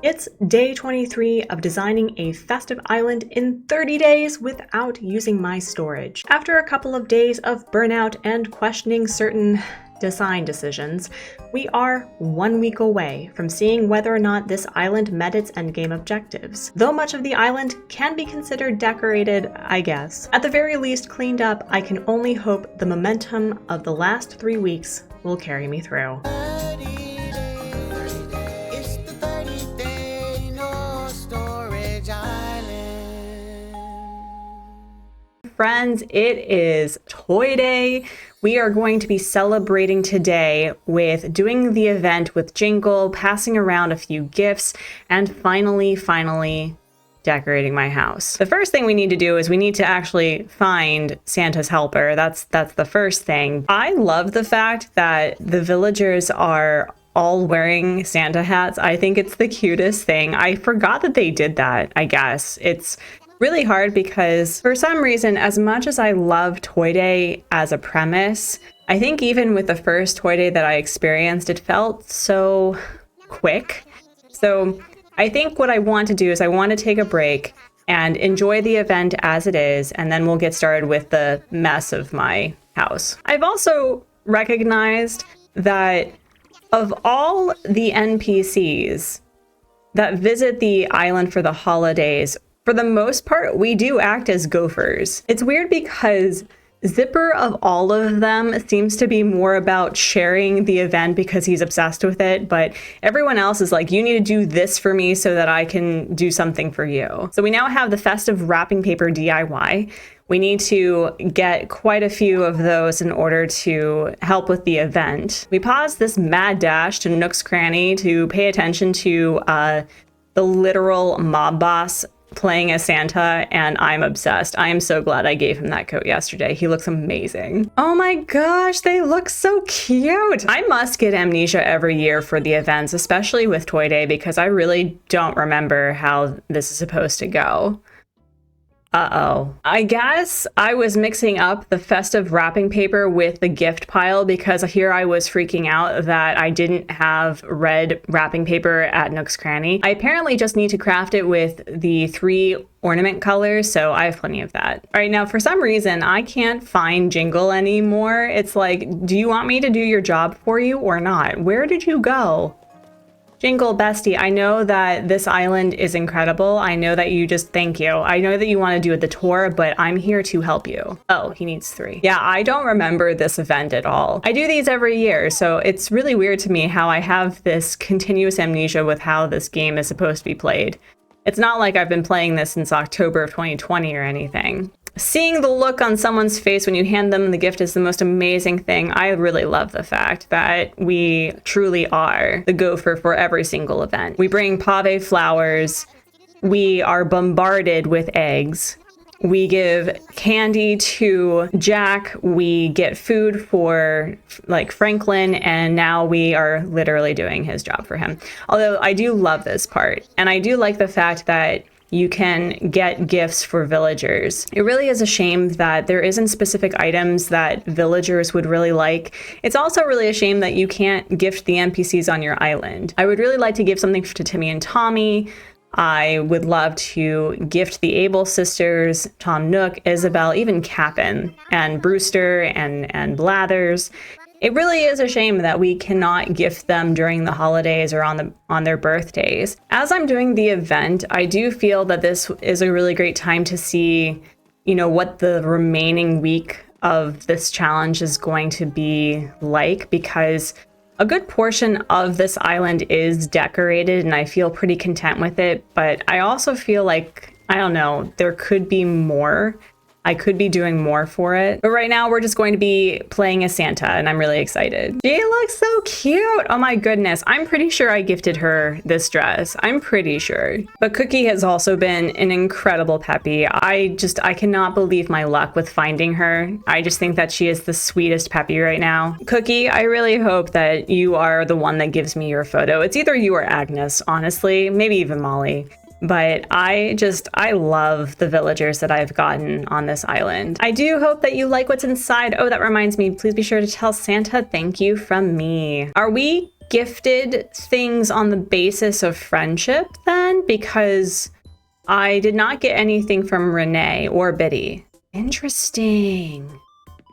It's day 23 of designing a festive island in 30 days without using my storage. After a couple of days of burnout and questioning certain design decisions, we are 1 week away from seeing whether or not this island met its endgame objectives. Though much of the island can be considered decorated, I guess, at the very least cleaned up, I can only hope the momentum of the last 3 weeks will carry me through. Friends, it is Toy Day. We are going to be celebrating today with doing the event with Jingle, passing around a few gifts, and finally decorating my house. The first thing we need to do is we need to actually find Santa's helper. That's the first thing. I love the fact that the villagers are all wearing Santa hats. I think it's the cutest thing. I forgot that they did that, I guess. It's really hard because for some reason, as much as I love Toy Day as a premise, I think even with the first Toy Day that I experienced, it felt so quick. So I think what I want to do is I want to take a break and enjoy the event as it is, and then we'll get started with the mess of my house. I've also recognized that of all the NPCs that visit the island for the holidays, for the most part, we do act as gophers. It's weird because Zipper of all of them seems to be more about sharing the event because he's obsessed with it, but everyone else is like, you need to do this for me so that I can do something for you. So we now have the festive wrapping paper DIY. We need to get quite a few of those in order to help with the event. We paused this mad dash to Nook's Cranny to pay attention to the literal mob boss playing as Santa, and I'm obsessed. I am so glad I gave him that coat yesterday. He looks amazing. Oh my gosh, they look so cute. I must get amnesia every year for the events, especially with Toy Day, because I really don't remember how this is supposed to go. Uh-oh. I guess I was mixing up the festive wrapping paper with the gift pile because here I was freaking out that I didn't have red wrapping paper at Nook's Cranny. I apparently just need to craft it with the 3 ornament colors, so I have plenty of that. All right, now for some reason, I can't find Jingle anymore. It's like, do you want me to do your job for you or not? Where did you go? Jingle, bestie, I know that this island is incredible. I know that you just, thank you. I know that you want to do the tour, but I'm here to help you. Oh, he needs 3. Yeah, I don't remember this event at all. I do these every year, so it's really weird to me how I have this continuous amnesia with how this game is supposed to be played. It's not like I've been playing this since October of 2020 or anything. Seeing the look on someone's face when you hand them the gift is the most amazing thing. I really love the fact that we truly are the gopher for every single event. We bring pave flowers. We are bombarded with eggs. We give candy to Jack. We get food for like Franklin, and now we are literally doing his job for him. Although I do love this part, and I do like the fact that you can get gifts for villagers. It really is a shame that there isn't specific items that villagers would really like. It's also really a shame that you can't gift the NPCs on your island. I would really like to give something to Timmy and Tommy. I would love to gift the Able sisters, Tom Nook, Isabel, even Cap'n, and Brewster and Blathers. It really is a shame that we cannot gift them during the holidays or on their birthdays. As I'm doing the event, I do feel that this is a really great time to see, you know, what the remaining week of this challenge is going to be like, because a good portion of this island is decorated and I feel pretty content with it, but I also feel like, I don't know, there could be more. I could be doing more for it. But right now we're just going to be playing as Santa, and I'm really excited. She looks so cute. Oh my goodness. I'm pretty sure I gifted her this dress. I'm pretty sure. But Cookie has also been an incredible peppy. I cannot believe my luck with finding her. I just think that she is the sweetest peppy right now. Cookie, I really hope that you are the one that gives me your photo. It's either you or Agnes, honestly, maybe even Molly. But I love the villagers that I've gotten on this island. I do hope that you like what's inside. Oh, that reminds me, please be sure to tell Santa thank you from me. Are we gifted things on the basis of friendship then, because I did not get anything from Renee or Biddy. Interesting.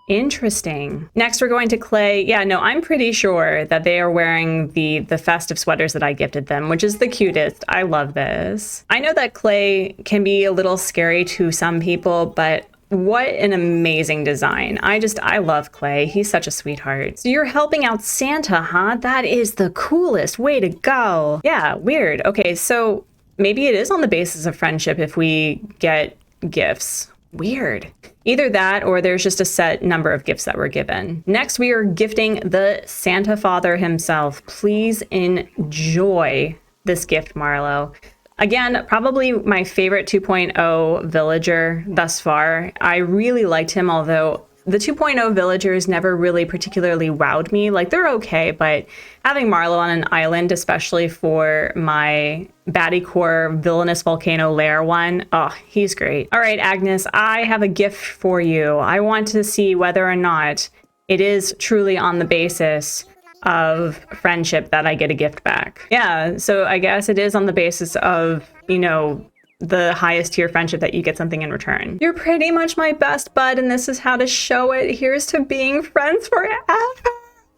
Interesting. Next, we're going to Clay. Yeah, no, I'm pretty sure that they are wearing the festive sweaters that I gifted them, which is the cutest. I love this. I know that Clay can be a little scary to some people, but what an amazing design. I love Clay. He's such a sweetheart. So you're helping out Santa, huh? That is the coolest. Way to go. Yeah, weird. Okay, so maybe it is on the basis of friendship if we get gifts. Weird. Either that or there's just a set number of gifts that were given. Next, we are gifting the Santa Father himself. Please enjoy this gift, Marlo. Again, probably my favorite 2.0 villager thus far. I really liked him, although the 2.0 villagers never really particularly wowed me. Like, they're okay, but having Marlo on an island, especially for my baddie core villainous volcano lair one, oh, he's great. All right, Agnes, I have a gift for you. I want to see whether or not it is truly on the basis of friendship that I get a gift back. Yeah, so I guess it is on the basis of, you know, the highest tier friendship that you get something in return. You're pretty much my best bud, and this is how to show it. Here's to being friends forever.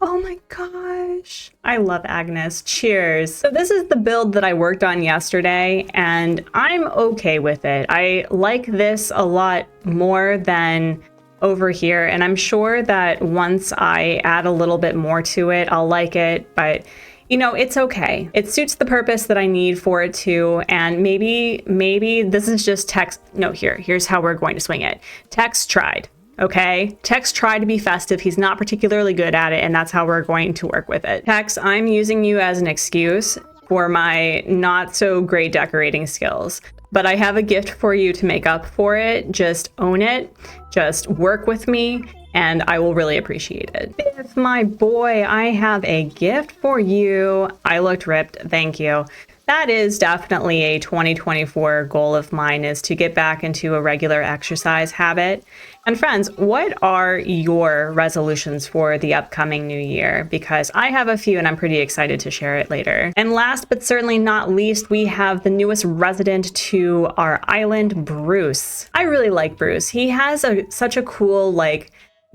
Oh my gosh. I love Agnes. Cheers. So this is the build that I worked on yesterday, and I'm okay with it. I like this a lot more than over here, and I'm sure that once I add a little bit more to it, I'll like it, but you know, it's okay. It suits the purpose that I need for it to, and maybe this is just Tex. No, here's how we're going to swing it. Tex tried, okay? Tex tried to be festive. He's not particularly good at it, and that's how we're going to work with it. Tex, I'm using you as an excuse for my not so great decorating skills, but I have a gift for you to make up for it. Just own it. Just work with me, and I will really appreciate it. Biff, my boy, I have a gift for you. I looked ripped, thank you. That is definitely a 2024 goal of mine, is to get back into a regular exercise habit. And friends, what are your resolutions for the upcoming new year? Because I have a few and I'm pretty excited to share it later. And last but certainly not least, we have the newest resident to our island, Bruce. I really like Bruce. He has such a cool, like,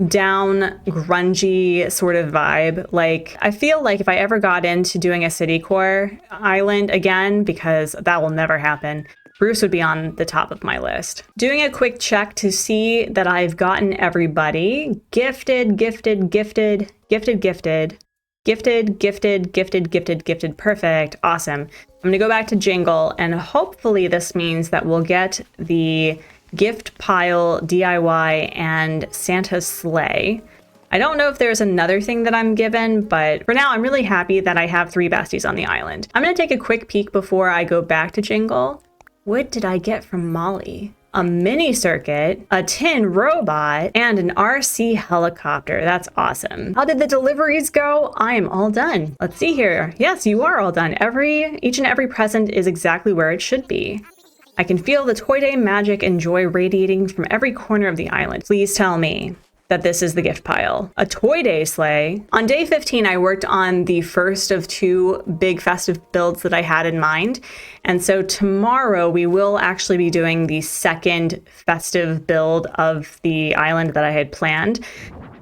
down grungy sort of vibe. Like, I feel like if I ever got into doing a city core island again, because that will never happen, Bruce would be on the top of my list. Doing a quick check to see that I've gotten everybody. Gifted, gifted, gifted, gifted, gifted, gifted, gifted, gifted, gifted, gifted. Perfect. Awesome. I'm gonna go back to jingle, and hopefully this means that we'll get the gift pile DIY and Santa's sleigh. I don't know if there's another thing that I'm given, but for now I'm really happy that I have 3 besties on the island. I'm gonna take a quick peek before I go back to jingle. What did I get from Molly? A mini circuit, a tin robot, and an RC helicopter. That's awesome. How did the deliveries go? I am all done. Let's see here. Yes, you are all done. Each and every present is exactly where it should be. I can feel the Toy Day magic and joy radiating from every corner of the island. Please tell me that this is the gift pile. A Toy Day sleigh. On day 15, I worked on the first of 2 big festive builds that I had in mind. And so tomorrow we will actually be doing the second festive build of the island that I had planned.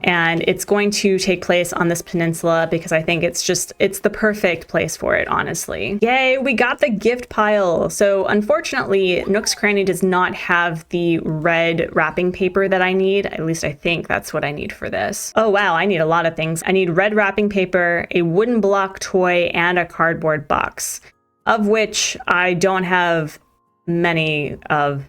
And it's going to take place on this peninsula because I think it's the perfect place for it, honestly. Yay, we got the gift pile. So unfortunately, Nook's Cranny does not have the red wrapping paper that I need. At least I think that's what I need for this. Oh wow, I need a lot of things. I need red wrapping paper, a wooden block toy, and a cardboard box, of which I don't have many of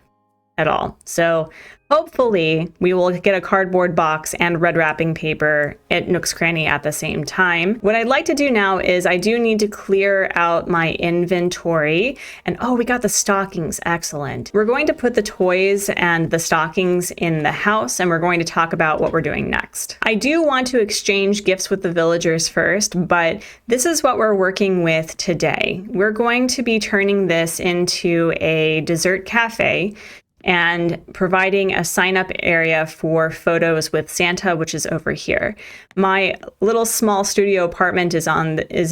at all. So hopefully we will get a cardboard box and red wrapping paper at Nook's Cranny at the same time. What I'd like to do now is I do need to clear out my inventory. And oh, we got the stockings. Excellent. We're going to put the toys and the stockings in the house, and we're going to talk about what we're doing next. I do want to exchange gifts with the villagers first, but this is what we're working with today. We're going to be turning this into a dessert cafe. and providing a sign-up area for photos with Santa, which is over here. My little small studio apartment is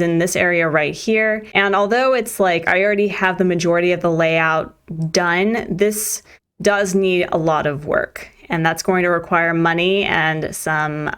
in this area right here. And although it's like I already have the majority of the layout done, this does need a lot of work. And that's going to require money and some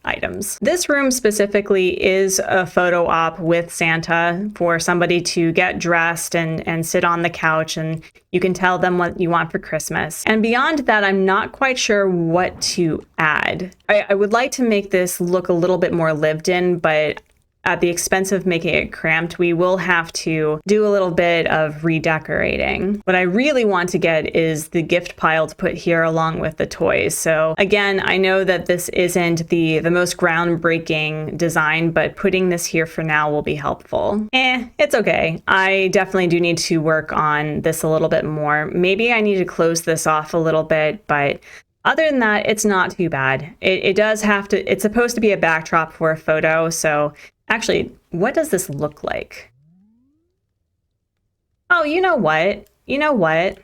items. This room specifically is a photo op with Santa for somebody to get dressed and sit on the couch, and you can tell them what you want for Christmas. And beyond that, I'm not quite sure what to add. I would like to make this look a little bit more lived in, but at the expense of making it cramped, we will have to do a little bit of redecorating. What I really want to get is the gift pile to put here along with the toys. So again, I know that this isn't the most groundbreaking design, but putting this here for now will be helpful. It's okay. I definitely do need to work on this a little bit more. Maybe I need to close this off a little bit, but other than that, it's not too bad. It does have to, it's supposed to be a backdrop for a photo, so actually, what does this look like? Oh, you know what? You know what?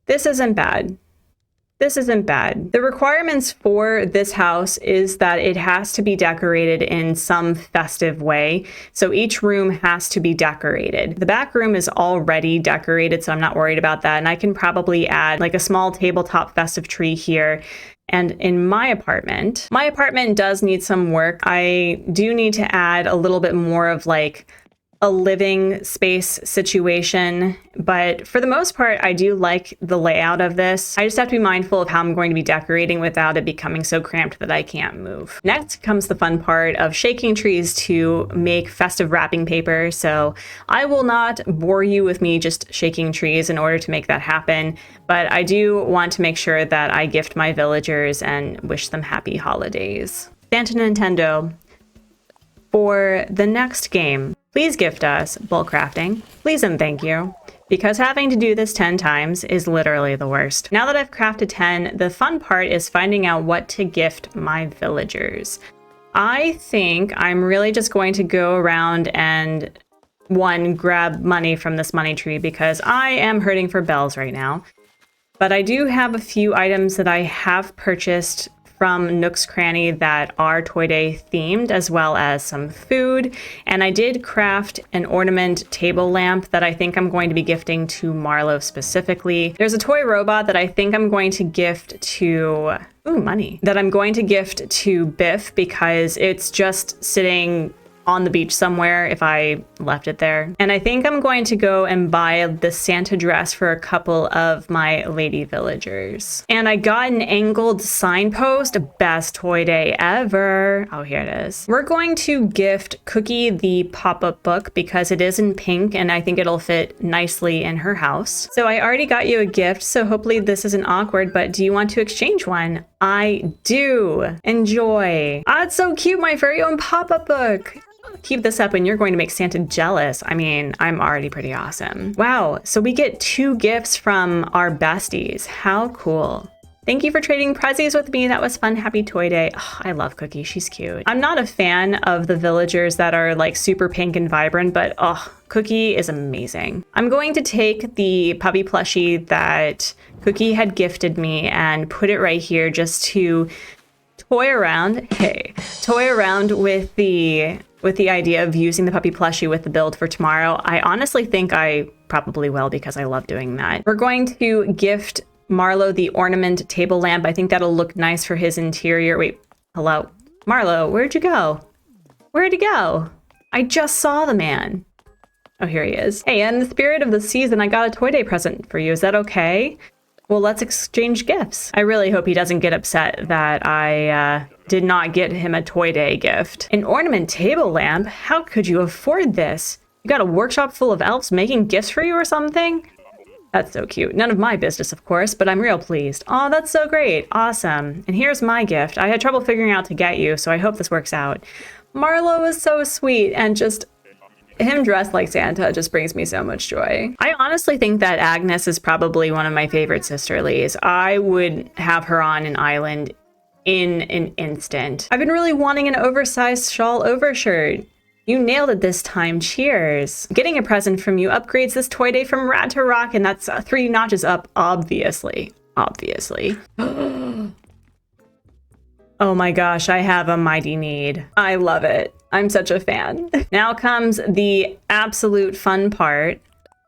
This isn't bad. This isn't bad. The requirements for this house is that it has to be decorated in some festive way. So each room has to be decorated. The back room is already decorated, so I'm not worried about that. And I can probably add like a small tabletop festive tree here. And in my apartment does need some work. I do need to add a little bit more of like a living space situation, but for the most part, I do like the layout of this. I just have to be mindful of how I'm going to be decorating without it becoming so cramped that I can't move. Next comes the fun part of shaking trees to make festive wrapping paper. So I will not bore you with me just shaking trees in order to make that happen, but I do want to make sure that I gift my villagers and wish them happy holidays. Santa Nintendo, for the next game, please gift us bulk crafting, please and thank you, because having to do this 10 times is literally the worst. Now that I've crafted 10, the fun part is finding out what to gift my villagers. I think I'm really just going to go around and grab money from this money tree because I am hurting for bells right now. But I do have a few items that I have purchased from Nook's Cranny that are Toy Day themed, as well as some food. And I did craft an ornament table lamp that I think I'm going to be gifting to Marlo specifically. There's a toy robot that I think I'm going to gift to, money, that I'm going to gift to Biff because it's just sitting on the beach somewhere if I left it there. And I think I'm going to go and buy the Santa dress for a couple of my lady villagers. And I got an angled signpost, best toy day ever. Oh, here it is. We're going to gift Cookie the pop-up book because it is in pink and I think it'll fit nicely in her house. So I already got you a gift, so hopefully this isn't awkward, but do you want to exchange one? I do. Enjoy. Ah, it's so cute, my very own pop-up book. Keep this up and you're going to make Santa jealous. I mean, I'm already pretty awesome. Wow, so we get 2 gifts from our besties. How cool. Thank you for trading prezzies with me. That was fun. Happy Toy Day. Oh, I love Cookie. She's cute. I'm not a fan of the villagers that are like super pink and vibrant, but Cookie is amazing. I'm going to take the puppy plushie that Cookie had gifted me and put it right here just to toy around with the idea of using the puppy plushie with the build for tomorrow. I honestly think I probably will because I love doing that. We're going to gift Marlo the ornament table lamp. I think that'll look nice for his interior. Wait, hello? Marlo, where'd you go? Where'd he go? I just saw the man. Oh, here he is. Hey, in the spirit of the season, I got a Toy Day present for you. Is that okay? Well, let's exchange gifts. I really hope he doesn't get upset that I did not get him a Toy Day gift. An ornament table lamp? How could you afford this? You got a workshop full of elves making gifts for you or something? That's so cute. None of my business, of course, but I'm real pleased. Oh, that's so great. Awesome. And here's my gift. I had trouble figuring out to get you, so I hope this works out. Marlo is so sweet, and just him dressed like Santa just brings me so much joy. I honestly think that Agnes is probably one of my favorite sisterlies. I would have her on an island in an instant. I've been really wanting an oversized shawl overshirt. You nailed it this time. Cheers. Getting a present from you upgrades this toy day from rad to rock, and that's 3 notches up, obviously. Obviously. Oh my gosh, I have a mighty need. I love it. I'm such a fan. Now comes the absolute fun part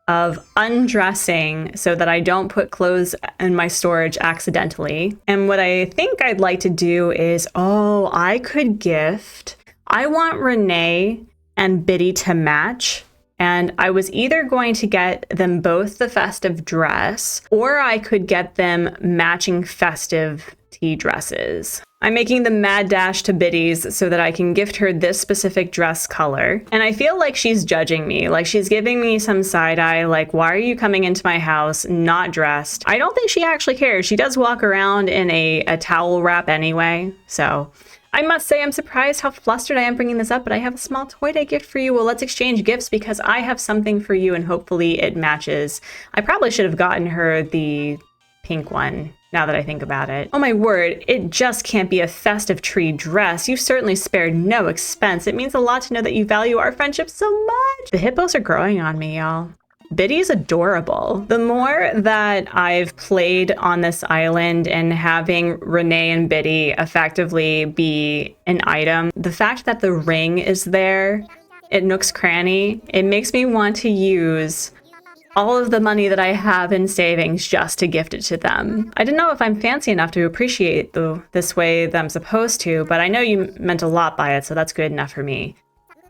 of undressing so that I don't put clothes in my storage accidentally. And what I think I'd like to do is, I could gift. I want Renee and Biddy to match. And I was either going to get them both the festive dress, or I could get them matching festive tea dresses. I'm making the mad dash to Biddy's so that I can gift her this specific dress color. And I feel like she's judging me, like she's giving me some side eye, like, why are you coming into my house not dressed? I don't think she actually cares. She does walk around in a towel wrap anyway, so I must say I'm surprised how flustered I am bringing this up, but I have a small toy day gift for you. Well, let's exchange gifts because I have something for you and hopefully it matches. I probably should have gotten her the pink one now that I think about it. Oh my word, it just can't be a festive tree dress. You certainly spared no expense. It means a lot to know that you value our friendship so much. The hippos are growing on me, y'all. Biddy's adorable. The more that I've played on this island and having Renee and Biddy effectively be an item, the fact that the ring is there at Nook's Cranny, it makes me want to use all of the money that I have in savings just to gift it to them. I don't know if I'm fancy enough to appreciate this way that I'm supposed to, but I know you meant a lot by it, so that's good enough for me.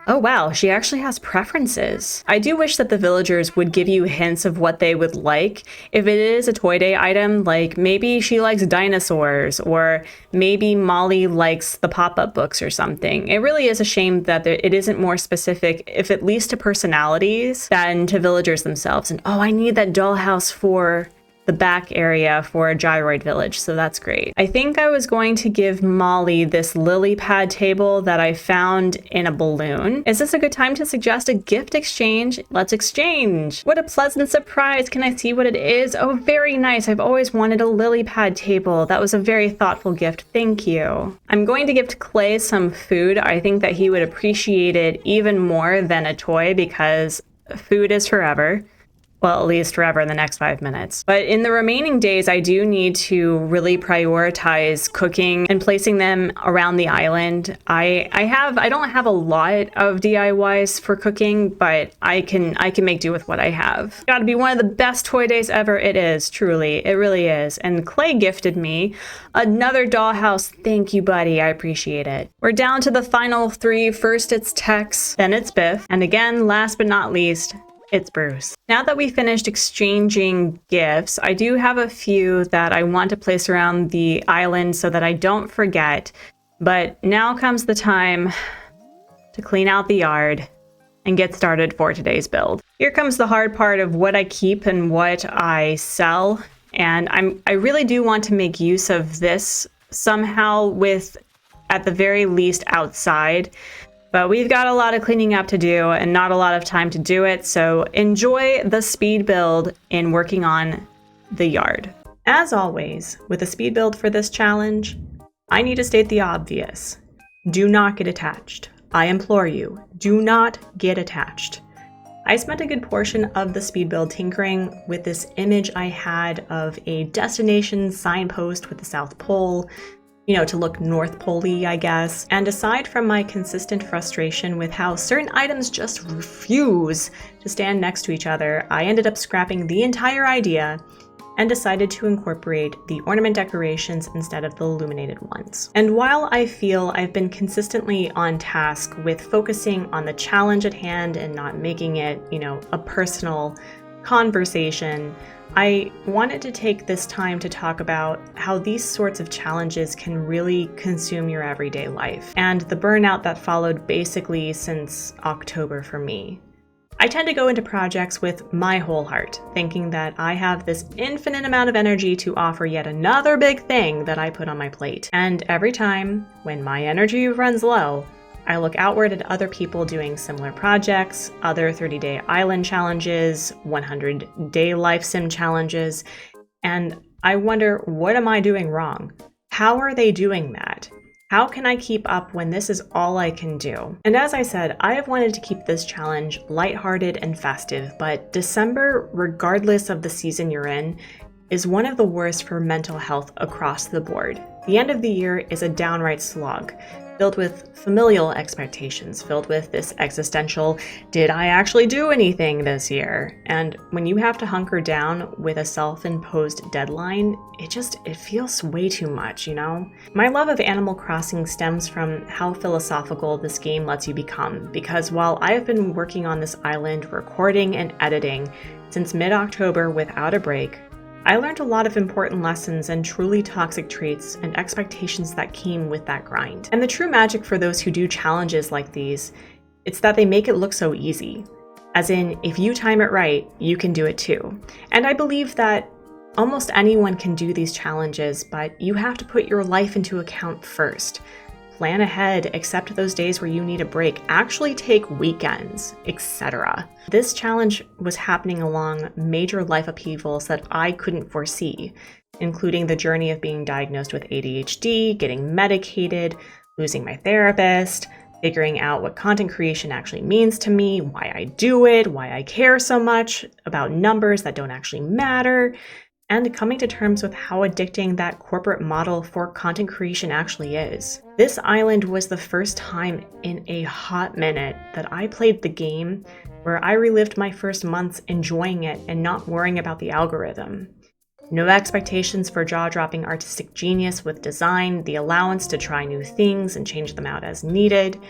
Oh wow, she actually has preferences. I do wish that the villagers would give you hints of what they would like. If it is a toy day item, like maybe she likes dinosaurs, or maybe Molly likes the pop-up books or something. It really is a shame that it isn't more specific, if at least to personalities, than to villagers themselves. And I need that dollhouse for the back area for a gyroid village, so that's great. I think I was going to give Molly this lily pad table that I found in a balloon. Is this a good time to suggest a gift exchange? Let's exchange. What a pleasant surprise. Can I see what it is? Oh, very nice. I've always wanted a lily pad table. That was a very thoughtful gift. Thank you. I'm going to gift Clay some food. I think that he would appreciate it even more than a toy because food is forever. Well, at least forever in the next 5 minutes. But in the remaining days, I do need to really prioritize cooking and placing them around the island. I don't have a lot of DIYs for cooking, but I can make do with what I have. Gotta be one of the best toy days ever. It is, truly. It really is. And Clay gifted me another dollhouse. Thank you, buddy. I appreciate it. We're down to the final 3. First it's Tex, then it's Biff, and again, last but not least, it's Bruce. Now that we finished exchanging gifts, I do have a few that I want to place around the island so that I don't forget. But now comes the time to clean out the yard and get started for today's build. Here comes the hard part of what I keep and what I sell. And I really do want to make use of this somehow with, at the very least, outside. But we've got a lot of cleaning up to do and not a lot of time to do it, so enjoy the speed build in working on the yard. As always, with a speed build for this challenge, I need to state the obvious. Do not get attached. I implore you, do not get attached. I spent a good portion of the speed build tinkering with this image I had of a destination signpost with the South Pole, to look North Pole-y, I guess. And aside from my consistent frustration with how certain items just refuse to stand next to each other, I ended up scrapping the entire idea and decided to incorporate the ornament decorations instead of the illuminated ones. And while I feel I've been consistently on task with focusing on the challenge at hand and not making it, a personal conversation, I wanted to take this time to talk about how these sorts of challenges can really consume your everyday life, and the burnout that followed basically since October for me. I tend to go into projects with my whole heart, thinking that I have this infinite amount of energy to offer yet another big thing that I put on my plate. And every time, when my energy runs low, I look outward at other people doing similar projects, other 30-day island challenges, 100-day life sim challenges, and I wonder, what am I doing wrong? How are they doing that? How can I keep up when this is all I can do? And as I said, I have wanted to keep this challenge lighthearted and festive, but December, regardless of the season you're in, is one of the worst for mental health across the board. The end of the year is a downright slog, filled with familial expectations, filled with this existential, did I actually do anything this year? And when you have to hunker down with a self-imposed deadline, it feels way too much, you know? My love of Animal Crossing stems from how philosophical this game lets you become, because while I have been working on this island, recording and editing since mid-October without a break, I learned a lot of important lessons and truly toxic traits and expectations that came with that grind. And the true magic for those who do challenges like these, it's that they make it look so easy. As in, if you time it right, you can do it too. And I believe that almost anyone can do these challenges, but you have to put your life into account first. Plan ahead, accept those days where you need a break, actually take weekends, etc. This challenge was happening along major life upheavals that I couldn't foresee, including the journey of being diagnosed with ADHD, getting medicated, losing my therapist, figuring out what content creation actually means to me, why I do it, why I care so much about numbers that don't actually matter, and coming to terms with how addicting that corporate model for content creation actually is. This island was the first time in a hot minute that I played the game where I relived my first months enjoying it and not worrying about the algorithm. No expectations for jaw-dropping artistic genius with design, the allowance to try new things and change them out as needed.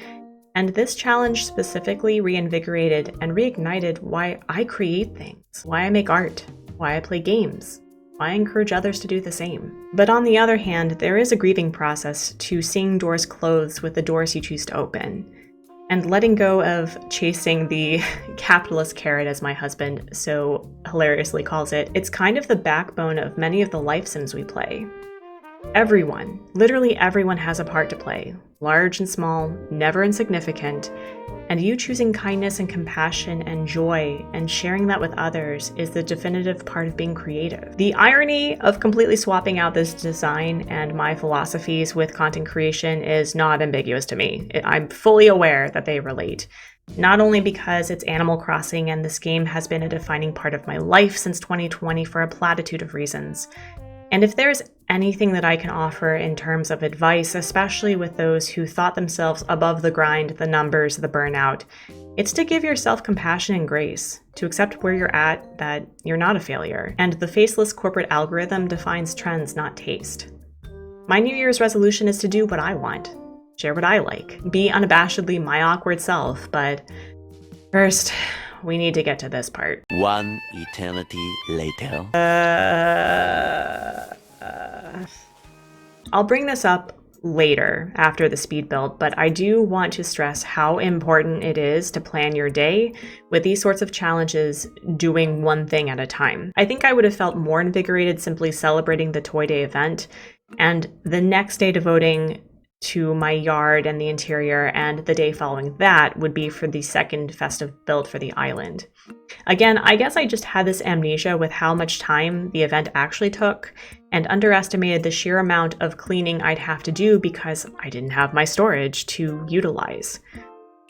And this challenge specifically reinvigorated and reignited why I create things, why I make art, why I play games, why I encourage others to do the same. But on the other hand, there is a grieving process to seeing doors closed with the doors you choose to open, and letting go of chasing the capitalist carrot, as my husband so hilariously calls it. It's kind of the backbone of many of the life sims we play. Everyone, literally everyone has a part to play, large and small, never insignificant, and you choosing kindness and compassion and joy and sharing that with others is the definitive part of being creative. The irony of completely swapping out this design and my philosophies with content creation is not ambiguous to me. I'm fully aware that they relate. Not only because it's Animal Crossing and this game has been a defining part of my life since 2020 for a platitude of reasons. And if there's anything that I can offer in terms of advice, especially with those who thought themselves above the grind, the numbers, the burnout, it's to give yourself compassion and grace, to accept where you're at, that you're not a failure. And the faceless corporate algorithm defines trends, not taste. My New Year's resolution is to do what I want, share what I like, be unabashedly my awkward self, but first, we need to get to this part. One eternity later. I'll bring this up later after the speed build, but I do want to stress how important it is to plan your day with these sorts of challenges, doing one thing at a time. I think I would have felt more invigorated simply celebrating the Toy Day event and the next day devoting to my yard and the interior, and the day following that would be for the second festive build for the island. Again, I guess I just had this amnesia with how much time the event actually took and underestimated the sheer amount of cleaning I'd have to do because I didn't have my storage to utilize.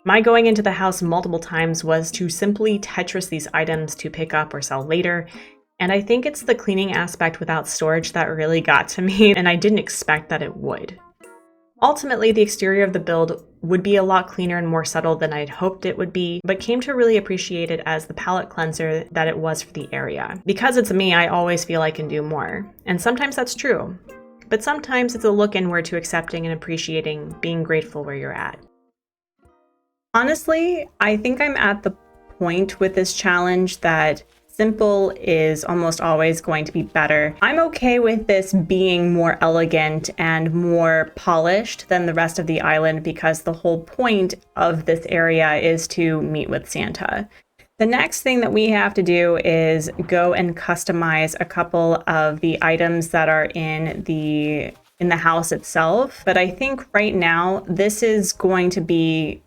My going into the house multiple times was to simply Tetris these items to pick up or sell later, and I think it's the cleaning aspect without storage that really got to me, and I didn't expect that it would. Ultimately, the exterior of the build would be a lot cleaner and more subtle than I'd hoped it would be, but came to really appreciate it as the palette cleanser that it was for the area. Because it's me, I always feel I can do more. And sometimes that's true. But sometimes it's a look inward to accepting and appreciating being grateful where you're at. Honestly, I think I'm at the point with this challenge that simple is almost always going to be better. I'm okay with this being more elegant and more polished than the rest of the island because the whole point of this area is to meet with Santa. The next thing that we have to do is go and customize a couple of the items that are in the house itself. But I think right now this is going to be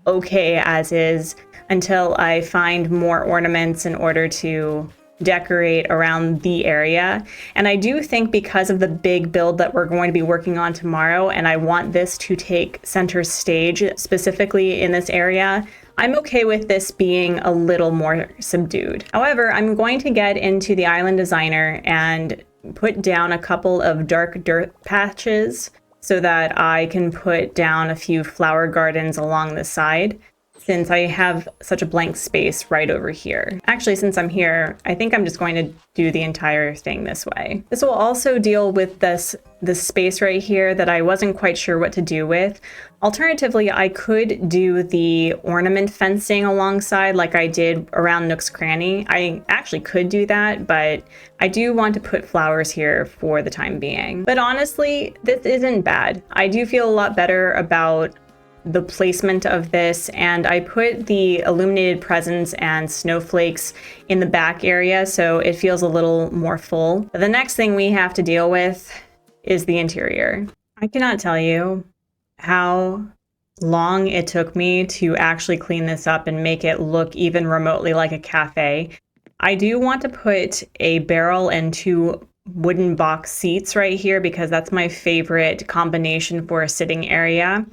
okay as is until I find more ornaments in order to decorate around the area. And I do think because of the big build that we're going to be working on tomorrow, and I want this to take center stage specifically in this area, I'm okay with this being a little more subdued. However, I'm going to get into the island designer and put down a couple of dark dirt patches so that I can put down a few flower gardens along the side, since I have such a blank space right over here. Actually, since I'm here, I think I'm just going to do the entire thing this way. This will also deal with this space right here that I wasn't quite sure what to do with. Alternatively, I could do the ornament fencing alongside like I did around Nook's Cranny. I actually could do that, but I do want to put flowers here for the time being. But honestly, this isn't bad. I do feel a lot better about the placement of this, and I put the illuminated presents and snowflakes in the back area so it feels a little more full. But the next thing we have to deal with is the interior. I cannot tell you how long it took me to actually clean this up and make it look even remotely like a cafe. I do want to put a barrel and 2 wooden box seats right here because that's my favorite combination for a sitting area.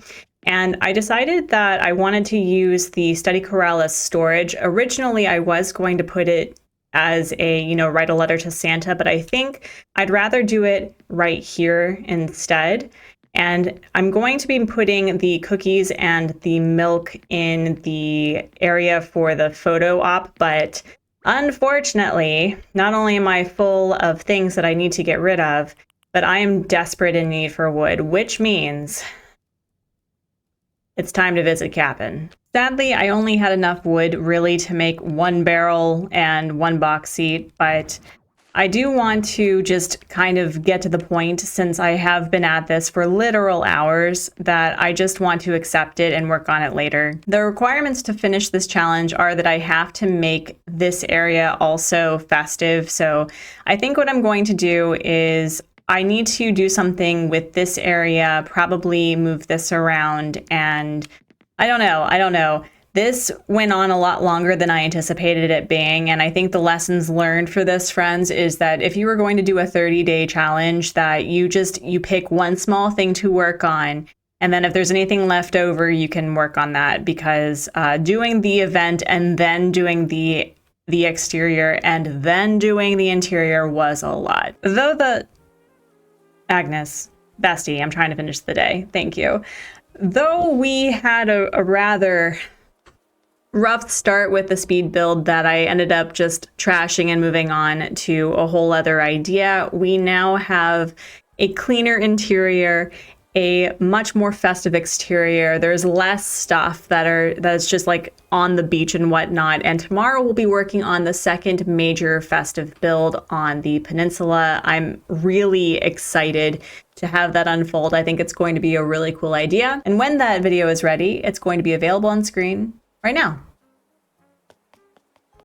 And I decided that I wanted to use the study corral as storage. Originally, I was going to put it as a, write a letter to Santa, but I think I'd rather do it right here instead. And I'm going to be putting the cookies and the milk in the area for the photo op, but unfortunately, not only am I full of things that I need to get rid of, but I am desperate in need for wood, which means it's time to visit Cap'n. Sadly, I only had enough wood really to make 1 barrel and 1 box seat, but I do want to just kind of get to the point, since I have been at this for literal hours, that I just want to accept it and work on it later. The requirements to finish this challenge are that I have to make this area also festive. So I think what I'm going to do is I need to do something with this area, probably move this around, and I don't know. This went on a lot longer than I anticipated it being, and I think the lessons learned for this, friends, is that if you were going to do a 30-day challenge, that you pick one small thing to work on, and then if there's anything left over, you can work on that, because doing the event and then doing the exterior and then doing the interior was a lot. Agnes, bestie, I'm trying to finish the day. Thank you. Though we had a rather rough start with the speed build that I ended up just trashing and moving on to a whole other idea, we now have a cleaner interior, a much more festive exterior. There's less stuff that's just like on the beach and whatnot. And tomorrow we'll be working on the second major festive build on the peninsula. I'm really excited to have that unfold. I think it's going to be a really cool idea. And when that video is ready, it's going to be available on screen right now.